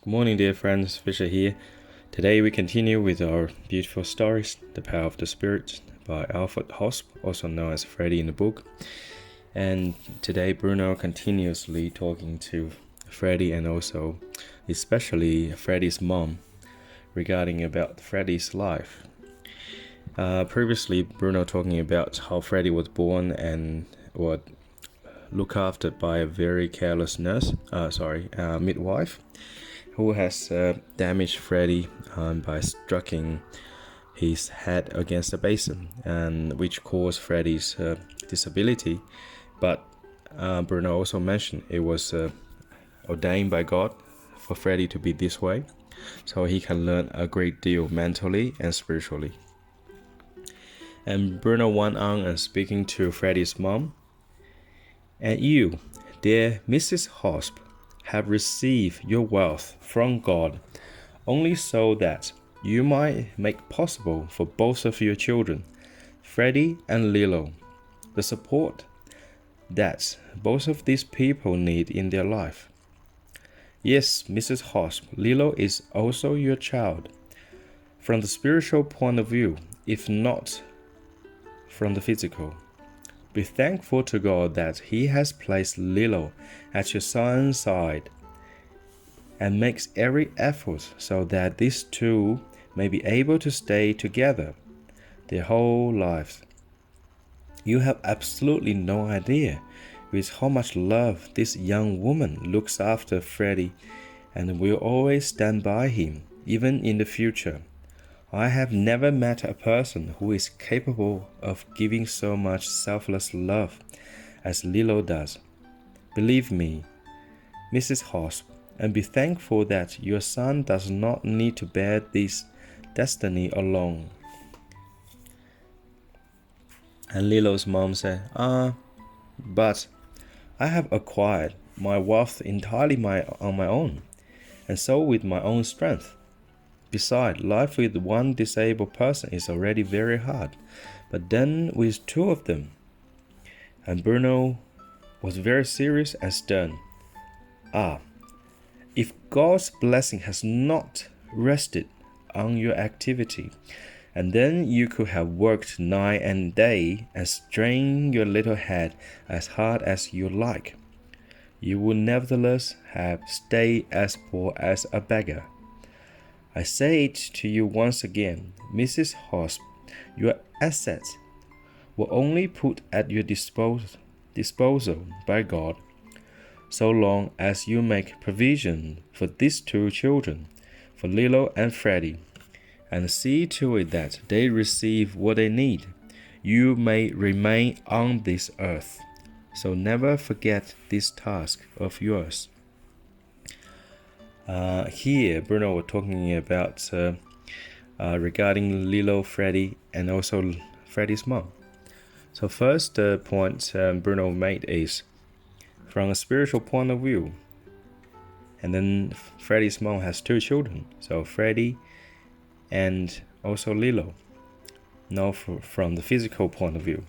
Good morning, dear friends. Fisher here. Today we continue with our beautiful stories, The Power of the Spirit by ALFRED HOSP, also known as Freddy in the book. And today Bruno continuously talking to Freddy and also especially Freddy's mom regarding about Freddy's life. Previously, Bruno talking about how Freddy was born and was looked after by a very careless midwife, who has damaged Freddy by striking his head against a basin, and which caused Freddy's disability. But Bruno also mentioned it was ordained by God for Freddy to be this way, so he can learn a great deal mentally and spiritually. And Bruno went on and speaking to Freddy's mom. And you, dear Mrs. HOSP, have received your wealth from God only so that you might make possible for both of your children, Freddy and Lilo, the support that both of these people need in their life. Yes, Mrs. HOSP, Lilo is also your child, from the spiritual point of view, if not from the physical. Be thankful to God that He has placed Lilo at your son's side and makes every effort so that these two may be able to stay together their whole lives. You have absolutely no idea with how much love this young woman looks after Freddy and will always stand by him, even in the future. I have never met a person who is capable of giving so much selfless love as Lilo does. Believe me, Mrs. HOSP, and be thankful that your son does not need to bear this destiny alone. And Lilo's mom said, but I have acquired my wealth entirely on my own, and so with my own strength. Besides, life with one disabled person is already very hard, but then with two of them. And Bruno was very serious and stern. If God's blessing has not rested on your activity, and then you could have worked night and day and strained your little head as hard as you like, you would nevertheless have stayed as poor as a beggar. I say it to you once again, Mrs. HOSP, your assets were only put at your disposal by God, so long as you make provision for these two children, for Lilo and Freddy, and see to it that they receive what they need. You may remain on this earth, so never forget this task of yours. Here, Bruno was talking about regarding Lilo, Freddy, and also Freddy's mom. So first point Bruno made is from a spiritual point of view. And then Freddy's mom has two children, so Freddy and also Lilo. Now from the physical point of view.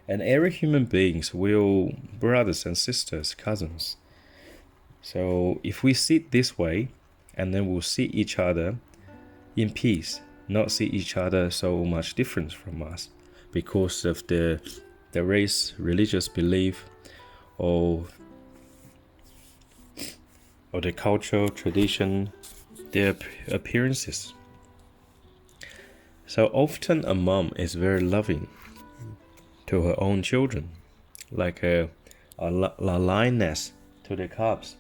And every human beings will brothers and sisters, cousins. So if we sit this way, and then we'll see each other in peace, not see each other so much different from us because of the race, religious belief, or the cultural tradition, their appearances. So often a mom is very loving to her own children, like a lioness to the cubs.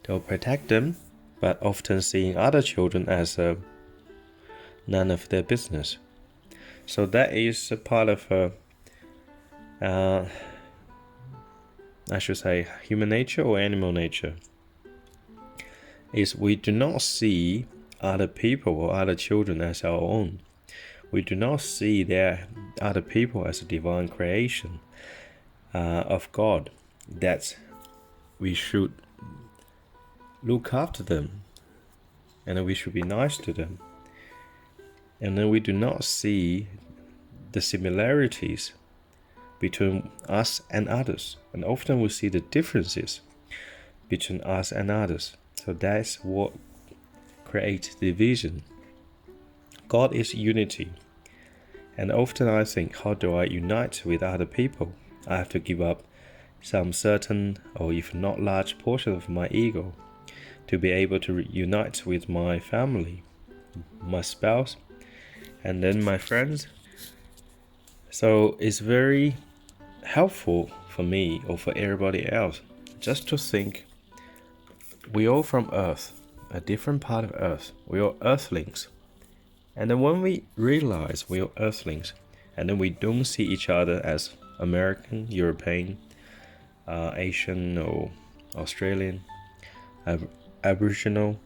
They'll protect them, but often seeing other children as none of their business. So that is a part of I should say human nature or animal nature. Is we do not see other people or other children as our own. We do not see their other people as a divine creation of God, that we should look after them and we should be nice to them. And then we do not see the similarities between us and others, and often we see the differences between us and others. So that's what creates division. God is unity. And often I think, how do I unite with other people? I have to give up some certain, or if not large portion of my ego to be able to unite with my family, my spouse, and then my friends. So it's very helpful for me or for everybody else just to think we all from Earth, a different part of Earth. We are Earthlings. And then when we realize we are Earthlings, and then we don't see each other as American, European, Asian or Australian, Aboriginal,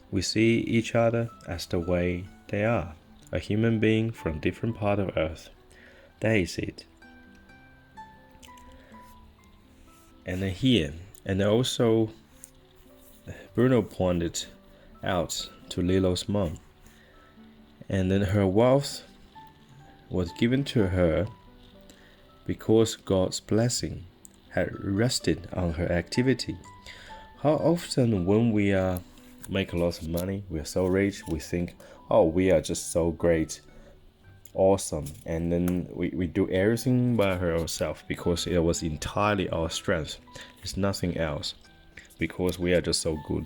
we see each other as the way they are, a human being from different part of Earth. That is it. And then here, and also Bruno pointed out to Lilo's mom, and then her wealth was given to her because God's blessing had rested on her activity. How often when we make a lot of money, we are so rich, we think, oh, we are just so great, awesome, and then we do everything by ourselves because it was entirely our strength. It's nothing else, because we are just so good.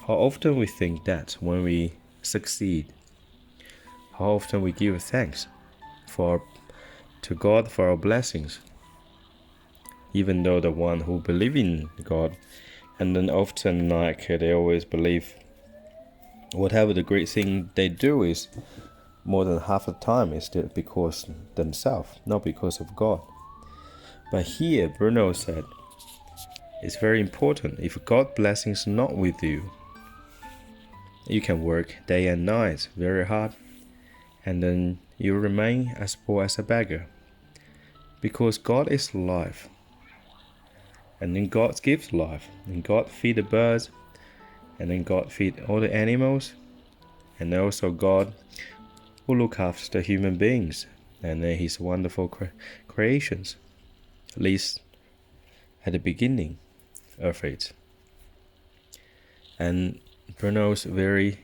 How often we think that when we succeed, how often we give thanks to God for our blessings, even though the one who believe in God, and then often they always believe whatever the great thing they do is more than half the time is because themselves, not because of God. But here Bruno said it's very important. If God's blessings not with you, you can work day and night very hard, and then you remain as poor as a beggar, because God is life, and then God gives life, and God feed the birds, and then God feed all the animals, and also God who look after the human beings and then his wonderful creations, at least at the beginning of it. And Bruno's very,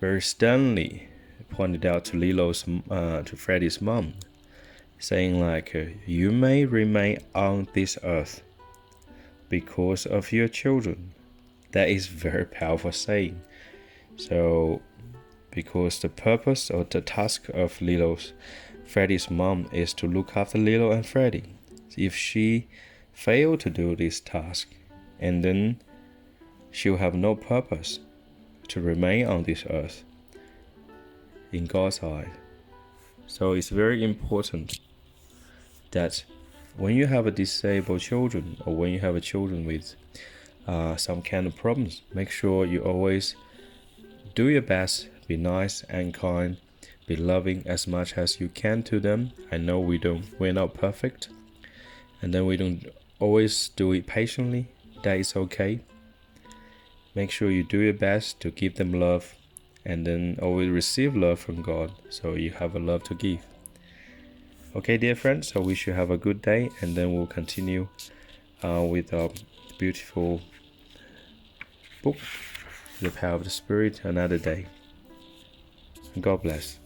very sternly pointed out to to Freddie's mom, saying you may remain on this earth because of your children. That is very powerful saying. So, because the purpose or the task of Freddie's mom is to look after Lilo and Freddie. If she failed to do this task, and then she'll have no purpose to remain on this earth in God's eye. So it's very important that when you have a disabled children, or when you have a children with some kind of problems, make sure you always do your best, be nice and kind, be loving as much as you can to them. I know we're not perfect, and then we don't always do it patiently. That is okay. Make sure you do your best to give them love, and then always receive love from God, so you have a love to give. Okay, dear friends, so we should have a good day, and then we'll continue with our beautiful book, The Power of the Spirit, another day. God bless.